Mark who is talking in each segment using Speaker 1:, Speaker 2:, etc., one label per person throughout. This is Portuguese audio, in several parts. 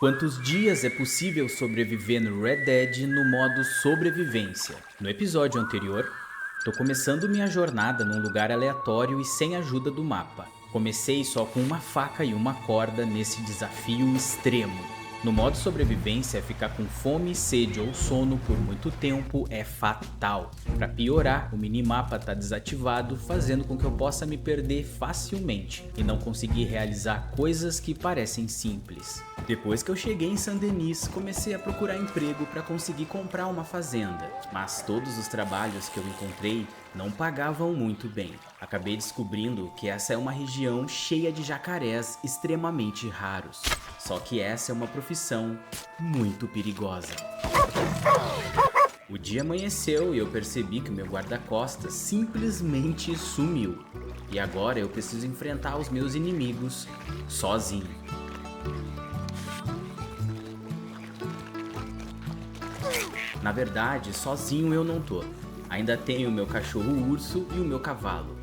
Speaker 1: Quantos dias é possível sobreviver no Red Dead no modo sobrevivência? No episódio anterior, tô começando minha jornada num lugar aleatório e sem ajuda do mapa. Comecei só com uma faca e uma corda nesse desafio extremo. No modo sobrevivência, ficar com fome, sede ou sono por muito tempo é fatal. Para piorar, o minimapa está desativado, fazendo com que eu possa me perder facilmente e não conseguir realizar coisas que parecem simples. Depois que eu cheguei em Saint-Denis, comecei a procurar emprego para conseguir comprar uma fazenda, mas todos os trabalhos que eu encontrei não pagavam muito bem. Acabei descobrindo que essa é uma região cheia de jacarés extremamente raros. Só que essa é uma profissão muito perigosa. O dia amanheceu e eu percebi que o meu guarda-costas simplesmente sumiu. E agora eu preciso enfrentar os meus inimigos sozinho. Na verdade, sozinho eu não tô. Ainda tenho o meu cachorro urso e o meu cavalo.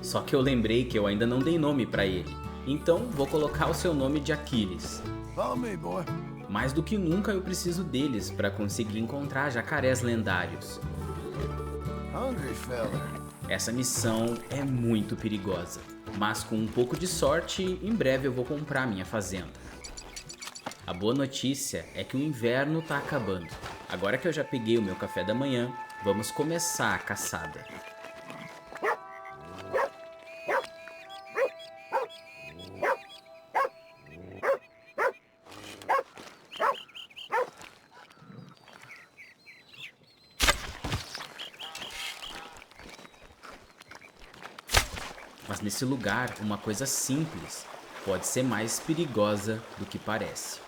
Speaker 1: Só que eu lembrei que eu ainda não dei nome pra ele. Então vou colocar o seu nome de Aquiles.
Speaker 2: Follow me, boy.
Speaker 1: Mais do que nunca eu preciso deles para conseguir encontrar jacarés lendários.
Speaker 2: Hungry fella.
Speaker 1: Essa missão é muito perigosa, mas com um pouco de sorte, em breve eu vou comprar minha fazenda. A boa notícia é que o inverno tá acabando. Agora que eu já peguei o meu café da manhã, vamos começar a caçada. Mas nesse lugar, uma coisa simples pode ser mais perigosa do que parece.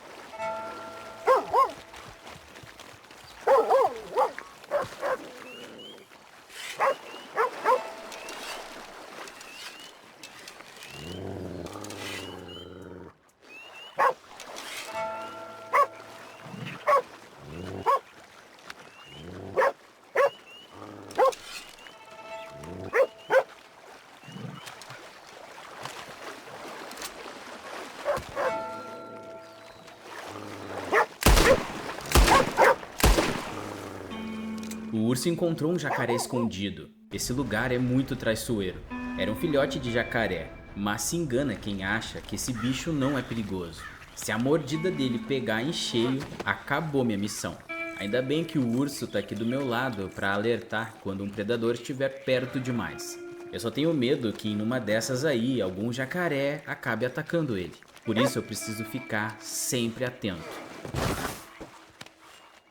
Speaker 1: O urso encontrou um jacaré escondido. Esse lugar é muito traiçoeiro. Era um filhote de jacaré, mas se engana quem acha que esse bicho não é perigoso. Se a mordida dele pegar em cheio, acabou minha missão. Ainda bem que o urso tá aqui do meu lado para alertar quando um predador estiver perto demais. Eu só tenho medo que em uma dessas aí, algum jacaré acabe atacando ele. Por isso eu preciso ficar sempre atento.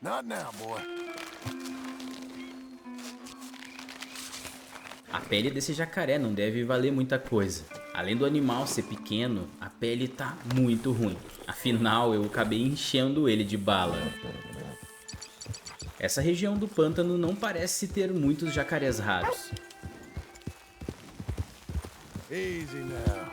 Speaker 2: Not now, boy.
Speaker 1: A pele desse jacaré não deve valer muita coisa. Além do animal ser pequeno, a pele tá muito ruim. Afinal, eu acabei enchendo ele de bala. Essa região do pântano não parece ter muitos jacarés raros.
Speaker 2: Easy now.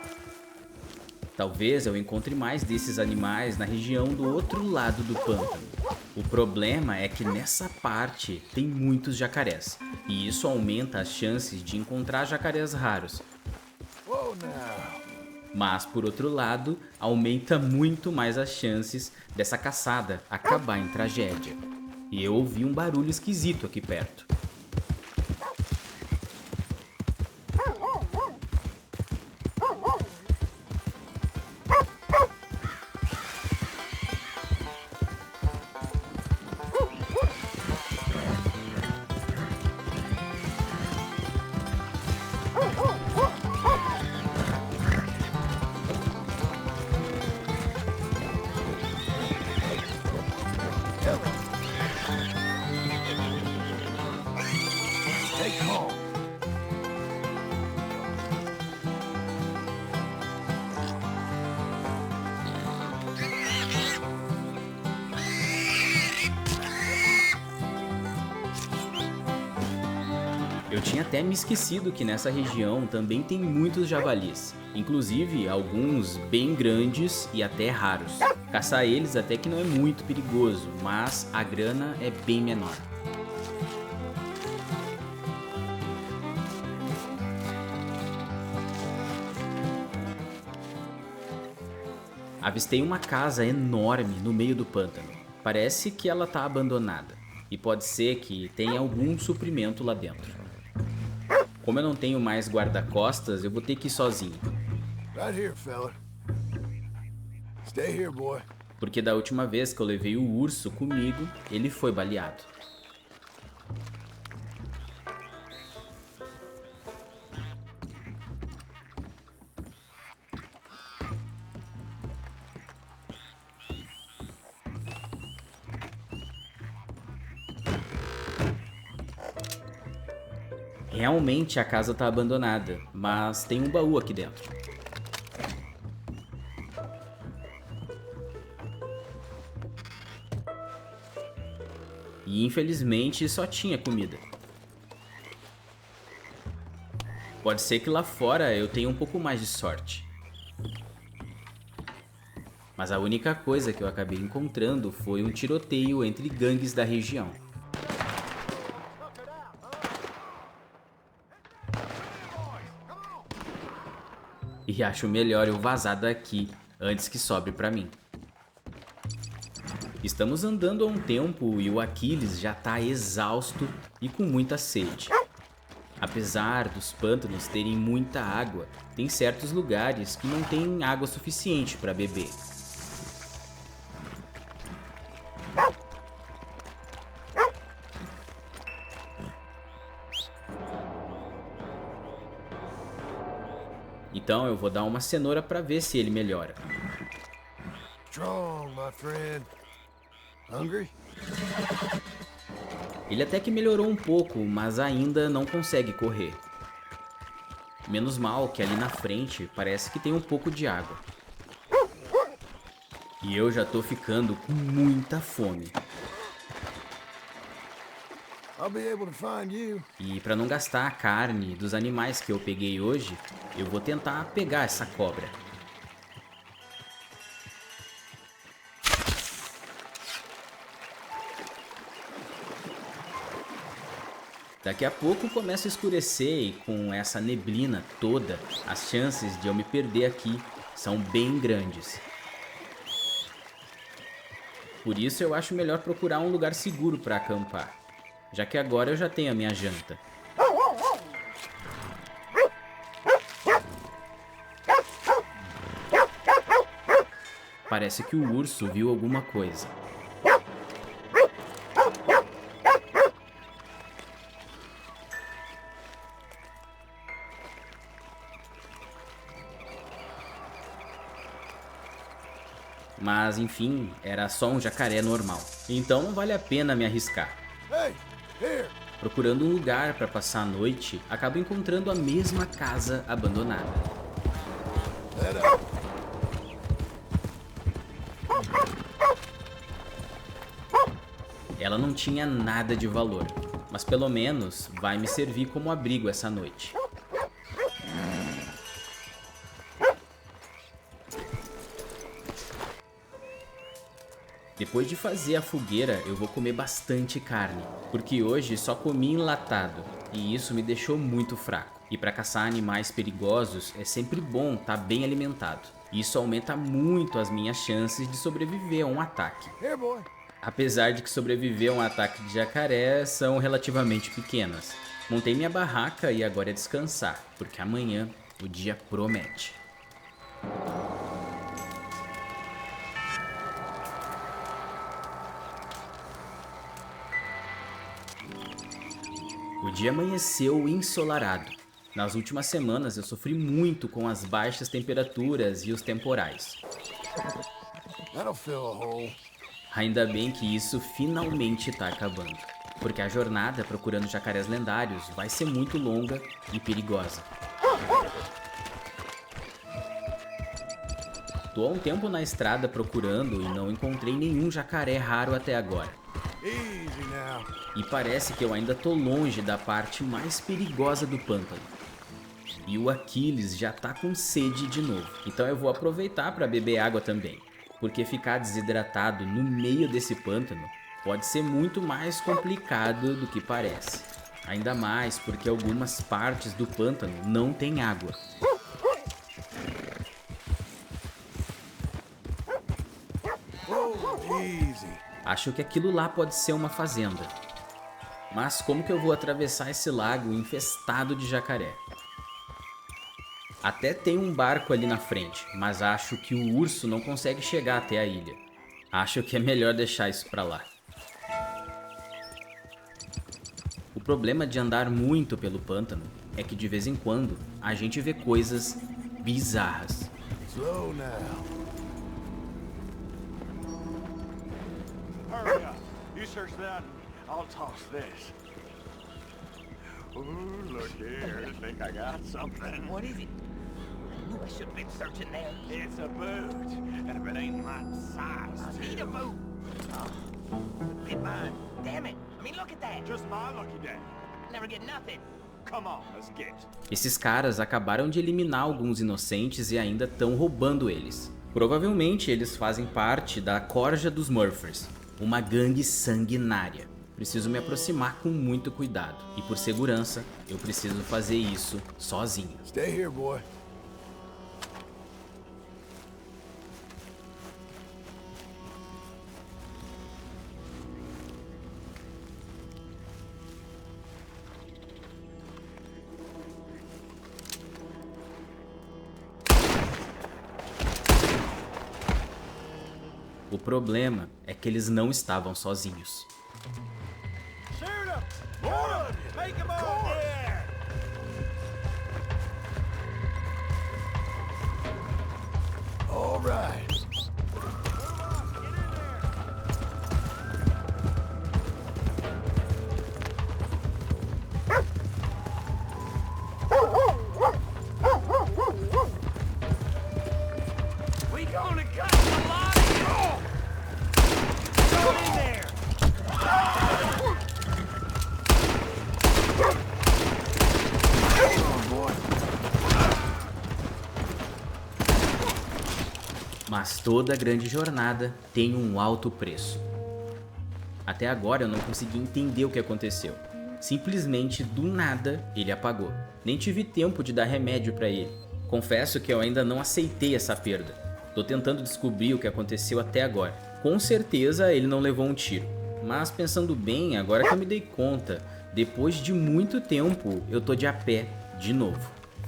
Speaker 1: Talvez eu encontre mais desses animais na região do outro lado do pântano. O problema é que nessa parte tem muitos jacarés, e isso aumenta as chances de encontrar jacarés raros.
Speaker 2: Whoa now.
Speaker 1: Mas, por outro lado, aumenta muito mais as chances dessa caçada acabar em tragédia. E eu ouvi um barulho esquisito aqui perto.
Speaker 2: Stay calm.
Speaker 1: Eu tinha até me esquecido que nessa região também tem muitos javalis, inclusive alguns bem grandes e até raros. Caçar eles até que não é muito perigoso, mas a grana é bem menor. Avistei uma casa enorme no meio do pântano. Parece que ela tá abandonada. E pode ser que tenha algum suprimento lá dentro. Como eu não tenho mais guarda-costas, eu vou ter que ir sozinho.
Speaker 2: Right here, fella. Stay here, boy.
Speaker 1: Porque da última vez que eu levei o urso comigo, ele foi baleado. Realmente a casa tá abandonada, mas tem um baú aqui dentro. E infelizmente só tinha comida. Pode ser que lá fora eu tenha um pouco mais de sorte. Mas a única coisa que eu acabei encontrando foi um tiroteio entre gangues da região. E acho melhor eu vazar daqui antes que sobre pra mim. Estamos andando há um tempo e o Aquiles já tá exausto e com muita sede. Apesar dos pântanos terem muita água, tem certos lugares que não tem água suficiente para beber. Então eu vou dar uma cenoura para ver se ele melhora.
Speaker 2: Strong, my friend. Hungry?
Speaker 1: Ele até que melhorou um pouco, mas ainda não consegue correr. Menos mal que ali na frente parece que tem um pouco de água. E eu já tô ficando com muita fome.
Speaker 2: I'll be able to find you.
Speaker 1: E para não gastar a carne dos animais que eu peguei hoje, eu vou tentar pegar essa cobra. Daqui a pouco começa a escurecer e com essa neblina toda, as chances de eu me perder aqui são bem grandes. Por isso eu acho melhor procurar um lugar seguro para acampar, já que agora eu já tenho a minha janta. Parece que o urso viu alguma coisa. Mas enfim, era só um jacaré normal. Então não vale a pena me arriscar.
Speaker 2: Hey, here.
Speaker 1: Procurando um lugar para passar a noite, acabo encontrando a mesma casa abandonada.
Speaker 2: Let up.
Speaker 1: Ela não tinha nada de valor, mas pelo menos vai me servir como abrigo essa noite. Depois de fazer a fogueira, eu vou comer bastante carne, porque hoje só comi enlatado, e isso me deixou muito fraco. E para caçar animais perigosos é sempre bom estar bem alimentado. Isso aumenta muito as minhas chances de sobreviver a um ataque.
Speaker 2: Here, boy.
Speaker 1: Apesar de que sobreviver a um ataque de jacaré são relativamente pequenas. Montei minha barraca e agora é descansar, porque amanhã o dia promete. O dia amanheceu ensolarado. Nas últimas semanas eu sofri muito com as baixas temperaturas e os temporais.
Speaker 2: That'll fill a hole.
Speaker 1: Ainda bem que isso finalmente está acabando, porque a jornada procurando jacarés lendários vai ser muito longa e perigosa. Tô há um tempo na estrada procurando e não encontrei nenhum jacaré raro até agora.
Speaker 2: Easy now.
Speaker 1: E parece que eu ainda tô longe da parte mais perigosa do pântano. E o Aquiles já tá com sede de novo, então eu vou aproveitar para beber água também. Porque ficar desidratado no meio desse pântano pode ser muito mais complicado do que parece. Ainda mais porque algumas partes do pântano não tem água.
Speaker 2: Easy.
Speaker 1: Acho que aquilo lá pode ser uma fazenda. Mas como que eu vou atravessar esse lago infestado de jacaré? Até tem um barco ali na frente, mas acho que o urso não consegue chegar até a ilha. Acho que é melhor deixar isso pra lá. O problema de andar muito pelo pântano é que de vez em quando a gente vê coisas bizarras.
Speaker 2: Slow now.
Speaker 3: Hurry up. You search that, I'll toss this. Ooh, look here. Think I got something.
Speaker 4: What is it? I knew I should have been searching there.
Speaker 3: It's a boot. And if it ain't my size,
Speaker 4: I need a
Speaker 3: too.
Speaker 4: boot. Oh, it mine. Damn it. I mean, look at that.
Speaker 3: Just my lucky day.
Speaker 4: Never get nothing.
Speaker 3: Come on, let's get.
Speaker 1: Esses caras acabaram de eliminar alguns inocentes e ainda estão roubando eles. Provavelmente eles fazem parte da Corja dos Murphys, uma gangue sanguinária. Preciso me aproximar com muito cuidado. E por segurança, eu preciso fazer isso sozinho.
Speaker 2: Stay here, boy.
Speaker 1: O problema é que eles não estavam sozinhos.
Speaker 3: Shoot him! Shoot him! Make him over there!
Speaker 2: All right.
Speaker 4: We gonna cut the line. Go in there.
Speaker 2: Come on, boy.
Speaker 1: Mas toda grande jornada tem um alto preço. Até agora eu não consegui entender o que aconteceu. Simplesmente do nada ele apagou. Nem tive tempo de dar remédio pra ele. Confesso que eu ainda não aceitei essa perda. Tô tentando descobrir o que aconteceu até agora. Com certeza ele não levou um tiro. Mas pensando bem, agora que eu me dei conta, depois de muito tempo eu tô de a pé de novo.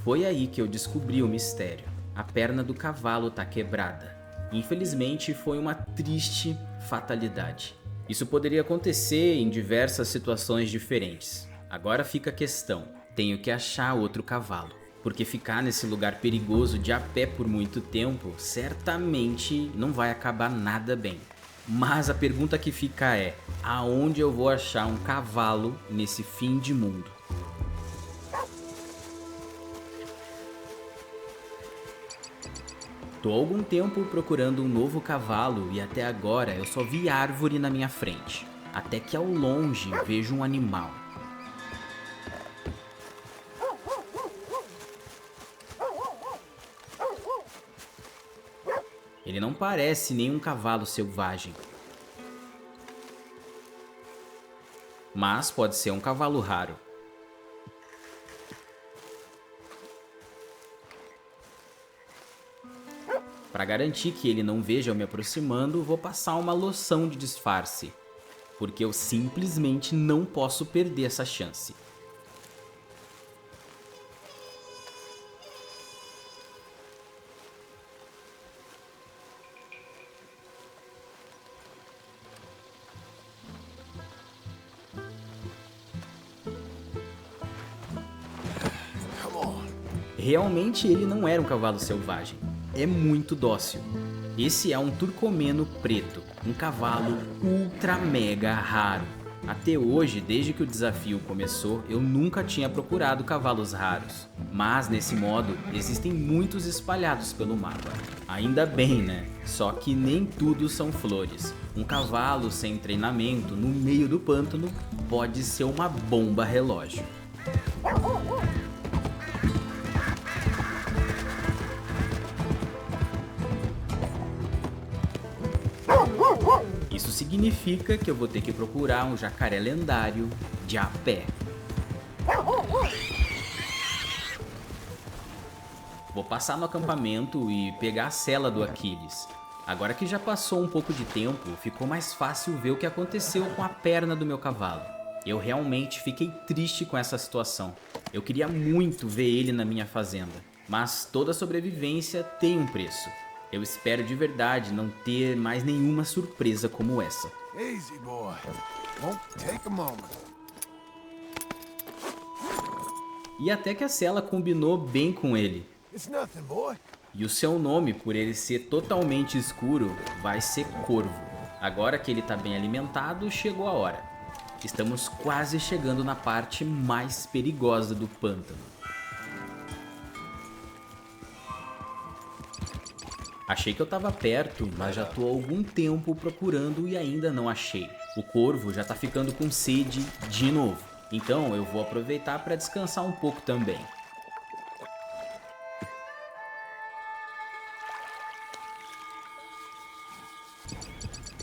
Speaker 1: Foi aí que eu descobri o mistério. A perna do cavalo tá quebrada. Infelizmente foi uma triste fatalidade. Isso poderia acontecer em diversas situações diferentes. Agora fica a questão, tenho que achar outro cavalo. Porque ficar nesse lugar perigoso de a pé por muito tempo, certamente não vai acabar nada bem. Mas a pergunta que fica é, aonde eu vou achar um cavalo nesse fim de mundo? Tô há algum tempo procurando um novo cavalo e até agora eu só vi árvore na minha frente. Até que ao longe vejo um animal. Ele não parece nenhum cavalo selvagem. Mas pode ser um cavalo raro. Para garantir que ele não veja eu me aproximando, vou passar uma loção de disfarce. Porque eu simplesmente não posso perder essa chance.
Speaker 2: Come on.
Speaker 1: Realmente ele não era um cavalo selvagem. É muito dócil. Esse é um turcomeno preto, um cavalo ultra mega raro. Até hoje, desde que o desafio começou, eu nunca tinha procurado cavalos raros. Mas nesse modo, existem muitos espalhados pelo mapa. Ainda bem, né? Só que nem tudo são flores. Um cavalo sem treinamento no meio do pântano pode ser uma bomba relógio. Isso significa que eu vou ter que procurar um jacaré lendário de a pé. Vou passar no acampamento e pegar a sela do Aquiles. Agora que já passou um pouco de tempo, ficou mais fácil ver o que aconteceu com a perna do meu cavalo. Eu realmente fiquei triste com essa situação. Eu queria muito ver ele na minha fazenda, mas toda sobrevivência tem um preço. Eu espero de verdade não ter mais nenhuma surpresa como essa.
Speaker 2: Easy, boy. Won't take a moment.
Speaker 1: E até que a cela combinou bem com ele.
Speaker 2: It's nothing, boy.
Speaker 1: E o seu nome, por ele ser totalmente escuro, vai ser Corvo. Agora que ele está bem alimentado, chegou a hora. Estamos quase chegando na parte mais perigosa do pântano. Achei que eu estava perto, mas já estou há algum tempo procurando e ainda não achei. O Corvo já está ficando com sede de novo, então eu vou aproveitar para descansar um pouco também.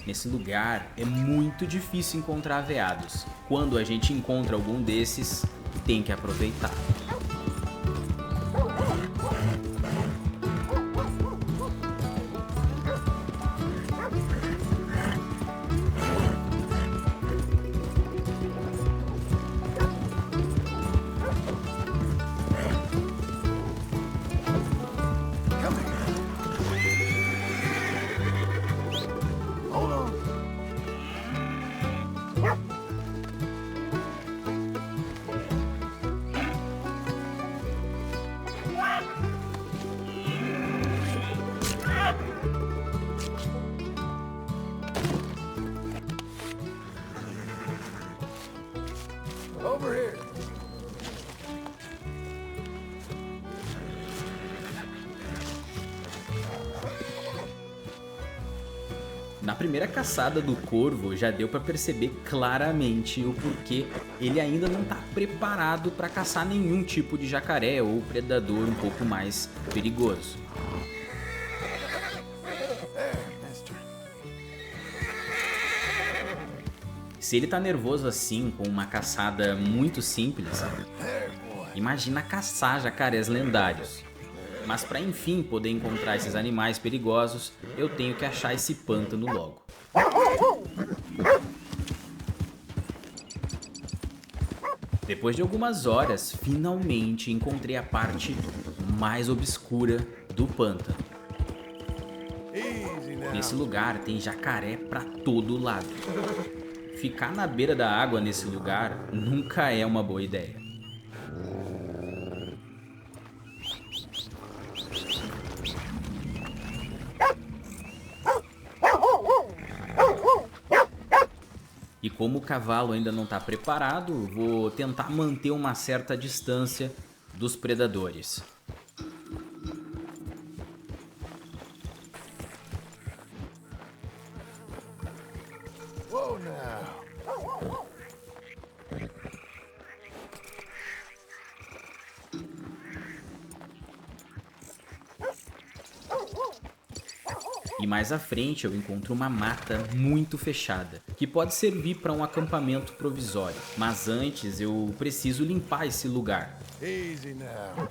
Speaker 1: Nesse lugar é muito difícil encontrar veados. Quando a gente encontra algum desses, tem que aproveitar.
Speaker 2: Hold on. Over here.
Speaker 1: Na primeira caçada do corvo já deu para perceber claramente o porquê ele ainda não está preparado para caçar nenhum tipo de jacaré ou predador um pouco mais perigoso.
Speaker 2: There, mister.
Speaker 1: Se ele tá nervoso assim com uma caçada muito simples,
Speaker 2: There, boy.
Speaker 1: imagina caçar jacarés lendários. Mas para enfim poder encontrar esses animais perigosos, eu tenho que achar esse pântano logo. Depois de algumas horas, finalmente encontrei a parte mais obscura do pântano.
Speaker 2: Easy now.
Speaker 1: Nesse lugar tem jacaré para todo lado. Ficar na beira da água nesse lugar nunca é uma boa ideia. E como o cavalo ainda não está preparado, vou tentar manter uma certa distância dos predadores.
Speaker 2: Whoa now.
Speaker 1: E mais à frente eu encontro uma mata muito fechada, que pode servir para um acampamento provisório. Mas antes eu preciso limpar esse lugar.
Speaker 2: Easy now.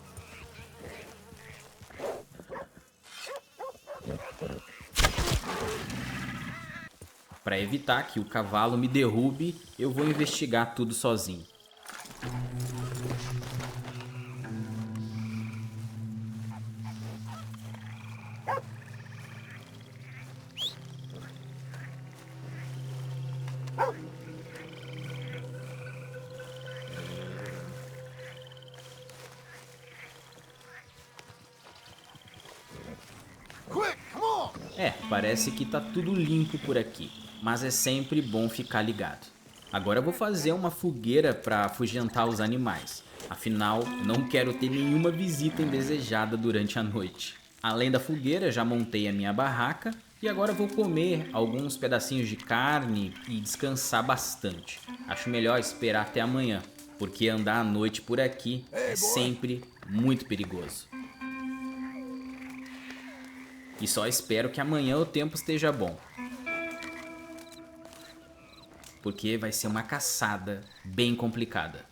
Speaker 1: Para evitar que o cavalo me derrube, eu vou investigar tudo sozinho.
Speaker 2: Quick, come on.
Speaker 1: Parece que tá tudo limpo por aqui, mas é sempre bom ficar ligado. Agora eu vou fazer uma fogueira para afugentar os animais. Afinal, não quero ter nenhuma visita indesejada durante a noite. Além da fogueira, já montei a minha barraca e agora vou comer alguns pedacinhos de carne e descansar bastante. Acho melhor esperar até amanhã, porque andar à noite por aqui é sempre muito perigoso. E só espero que amanhã o tempo esteja bom, porque vai ser uma caçada bem complicada.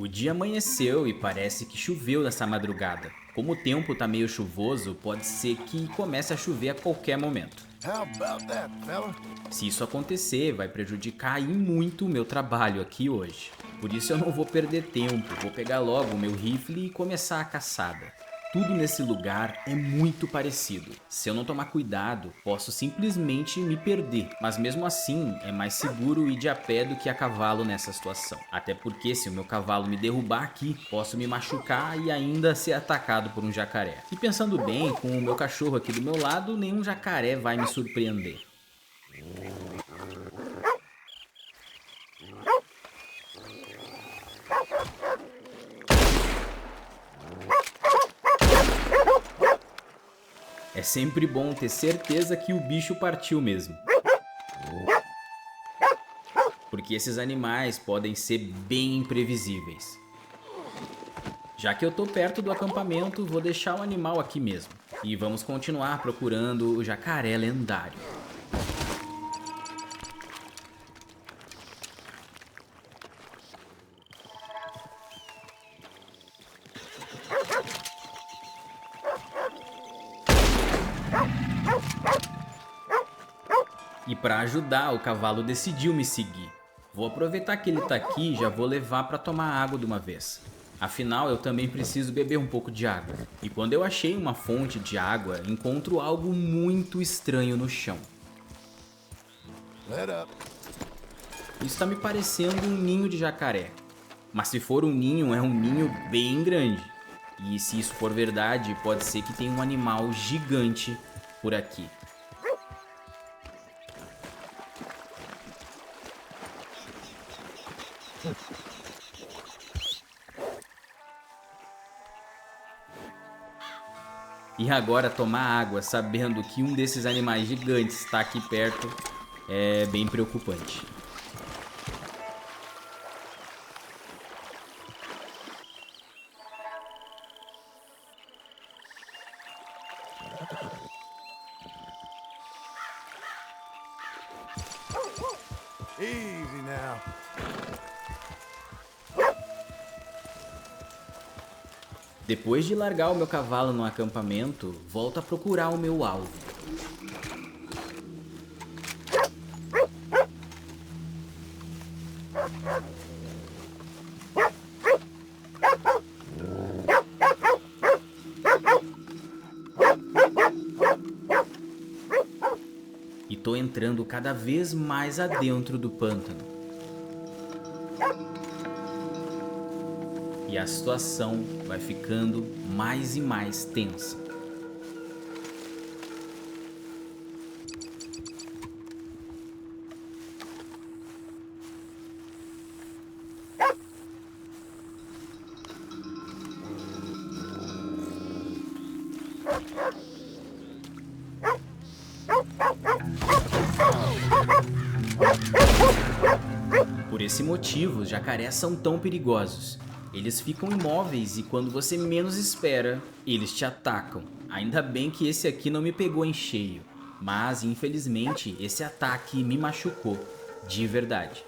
Speaker 1: O dia amanheceu e parece que choveu nessa madrugada. Como o tempo tá meio chuvoso, pode ser que comece a chover a qualquer momento.
Speaker 2: How about that, fella?
Speaker 1: Se isso acontecer, vai prejudicar e muito o meu trabalho aqui hoje. Por isso eu não vou perder tempo, vou pegar logo o meu rifle e começar a caçada. Tudo nesse lugar é muito parecido. Se eu não tomar cuidado, posso simplesmente me perder. Mas mesmo assim, é mais seguro ir de a pé do que a cavalo nessa situação. Até porque se o meu cavalo me derrubar aqui, posso me machucar e ainda ser atacado por um jacaré. E pensando bem, com o meu cachorro aqui do meu lado, nenhum jacaré vai me surpreender. É sempre bom ter certeza que o bicho partiu mesmo. Porque esses animais podem ser bem imprevisíveis. Já que eu tô perto do acampamento, vou deixar o animal aqui mesmo. E vamos continuar procurando o jacaré lendário. E para ajudar, o cavalo decidiu me seguir. Vou aproveitar que ele tá aqui e já vou levar para tomar água de uma vez. Afinal, eu também preciso beber um pouco de água. E quando eu achei uma fonte de água, encontro algo muito estranho no chão.
Speaker 2: Let up.
Speaker 1: Isso tá me parecendo um ninho de jacaré. Mas se for um ninho, é um ninho bem grande. E se isso for verdade, pode ser que tenha um animal gigante por aqui. E agora tomar água sabendo que um desses animais gigantes está aqui perto é bem preocupante.
Speaker 2: Easy now.
Speaker 1: Depois de largar o meu cavalo no acampamento, volto a procurar o meu alvo. E tô entrando cada vez mais adentro do pântano. E a situação vai ficando mais e mais tensa. Por esse motivo, os jacarés são tão perigosos. Eles ficam imóveis e quando você menos espera, eles te atacam. Ainda bem que esse aqui não me pegou em cheio, mas infelizmente esse ataque me machucou, de verdade.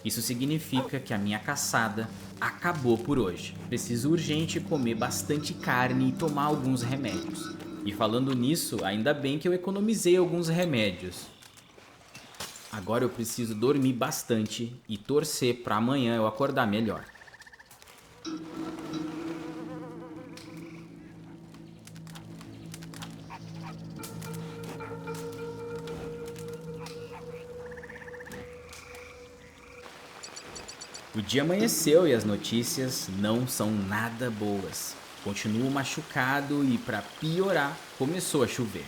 Speaker 1: Isso significa que a minha caçada acabou por hoje. Preciso urgente comer bastante carne e tomar alguns remédios. E falando nisso, ainda bem que eu economizei alguns remédios. Agora eu preciso dormir bastante e torcer para amanhã eu acordar melhor. O dia amanheceu e as notícias não são nada boas. Continuo machucado e, para piorar, começou a chover.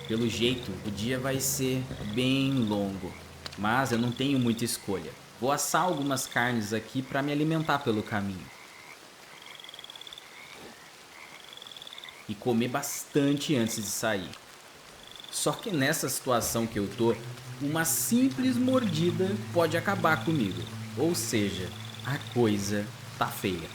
Speaker 1: Pelo jeito, o dia vai ser bem longo, mas eu não tenho muita escolha. Vou assar algumas carnes aqui para me alimentar pelo caminho. E comer bastante antes de sair. Só que nessa situação que eu tô, uma simples mordida pode acabar comigo. Ou seja, a coisa tá feia.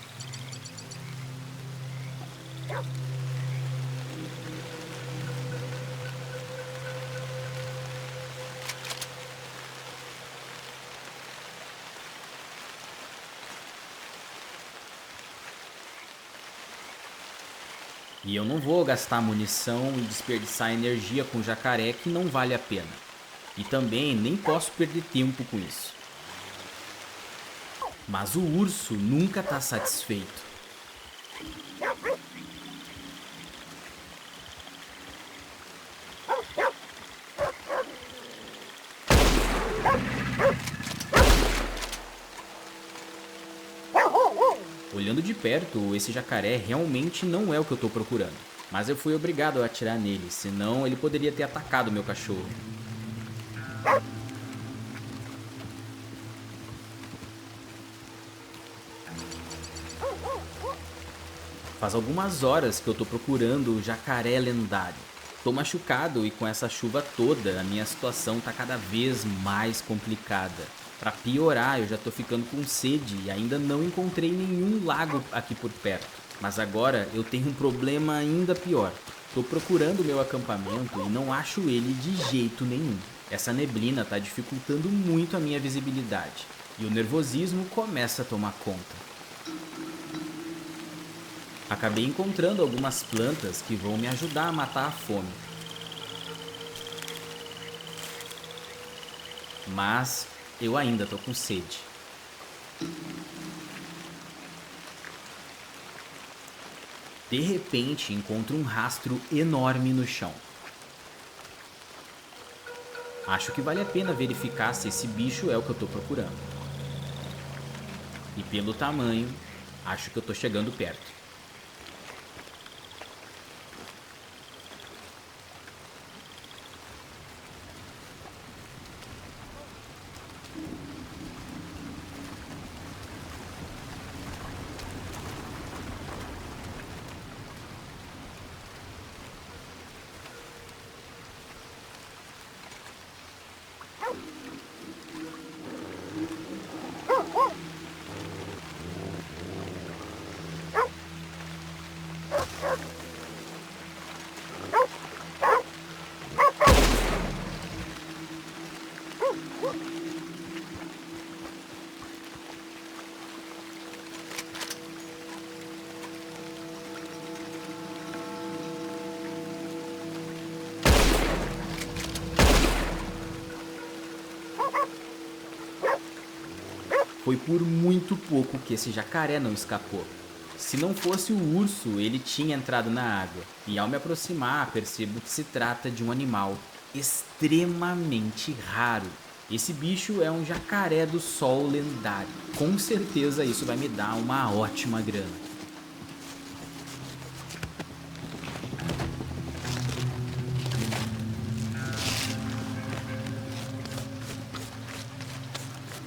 Speaker 1: E eu não vou gastar munição e desperdiçar energia com jacaré que não vale a pena. E também nem posso perder tempo com isso. Mas o urso nunca está satisfeito. Olhando de perto, esse jacaré realmente não é o que eu estou procurando. Mas eu fui obrigado a atirar nele, senão ele poderia ter atacado meu cachorro. Faz algumas horas que eu tô procurando o jacaré lendário. Tô machucado e com essa chuva toda, a minha situação tá cada vez mais complicada. Pra piorar, eu já tô ficando com sede e ainda não encontrei nenhum lago aqui por perto. Mas agora eu tenho um problema ainda pior. Tô procurando meu acampamento e não acho ele de jeito nenhum. Essa neblina tá dificultando muito a minha visibilidade. E o nervosismo começa a tomar conta. Acabei encontrando algumas plantas que vão me ajudar a matar a fome. Mas eu ainda tô com sede. De repente, encontro um rastro enorme no chão. Acho que vale a pena verificar se esse bicho é o que eu tô procurando. E pelo tamanho, acho que eu tô chegando perto. Foi por muito pouco que esse jacaré não escapou. Se não fosse o urso, ele tinha entrado na água. E ao me aproximar, percebo que se trata de um animal extremamente raro. Esse bicho é um jacaré do sol lendário. Com certeza isso vai me dar uma ótima grana.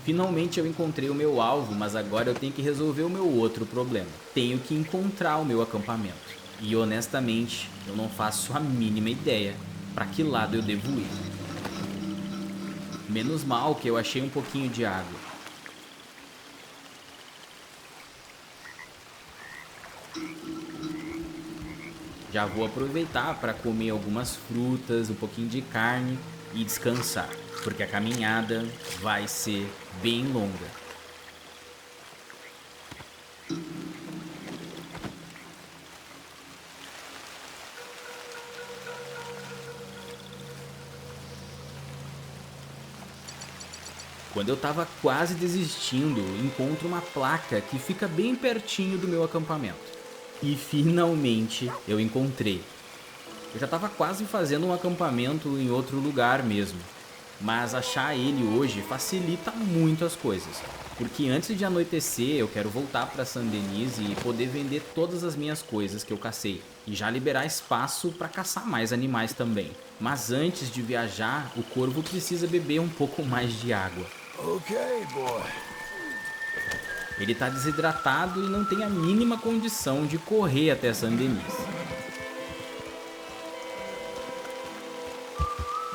Speaker 1: Finalmente eu encontrei o meu alvo, mas agora eu tenho que resolver o meu outro problema. Tenho que encontrar o meu acampamento. E honestamente, eu não faço a mínima ideia para que lado eu devo ir. Menos mal que eu achei um pouquinho de água. Já vou aproveitar para comer algumas frutas, um pouquinho de carne e descansar, porque a caminhada vai ser bem longa. Quando eu tava quase desistindo, encontro uma placa que fica bem pertinho do meu acampamento. E finalmente eu encontrei. Eu já tava quase fazendo um acampamento em outro lugar mesmo. Mas achar ele hoje facilita muito as coisas. Porque antes de anoitecer eu quero voltar para Saint-Denis e poder vender todas as minhas coisas que eu cacei. E já liberar espaço para caçar mais animais também. Mas antes de viajar, o corvo precisa beber um pouco mais de água.
Speaker 2: Okay, boy.
Speaker 1: Ele tá desidratado e não tem a mínima condição de correr até Saint-Denis.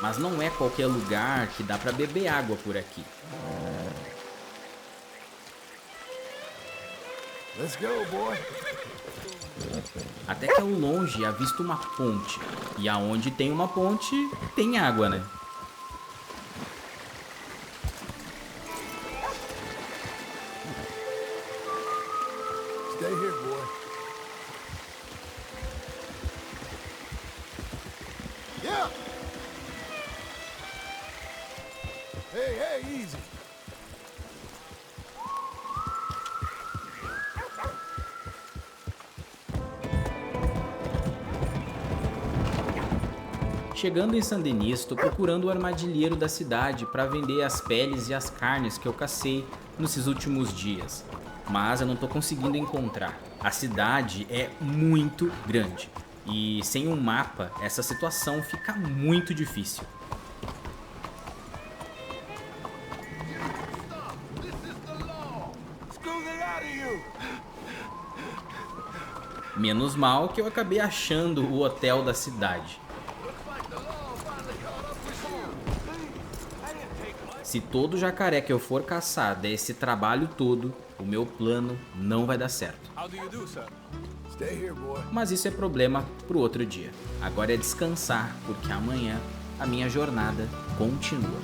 Speaker 1: Mas não é qualquer lugar que dá pra beber água por aqui.
Speaker 2: Let's go, boy.
Speaker 1: Até que ao longe avisto uma ponte. E aonde tem uma ponte, tem água, né?
Speaker 2: Stay here, boy.
Speaker 1: Chegando em Saint-Denis, estou procurando o armadilheiro da cidade para vender as peles e as carnes que eu cacei nesses últimos dias, mas eu não estou conseguindo encontrar. A cidade é muito grande e sem um mapa essa situação fica muito difícil.
Speaker 2: Screw the lot of you!
Speaker 1: Menos mal que eu acabei achando o hotel da cidade. Se todo jacaré que eu for caçar der esse trabalho todo, o meu plano não vai dar certo.
Speaker 2: Stay here, boy.
Speaker 1: Mas isso é problema pro outro dia. Agora é descansar, porque amanhã a minha jornada continua.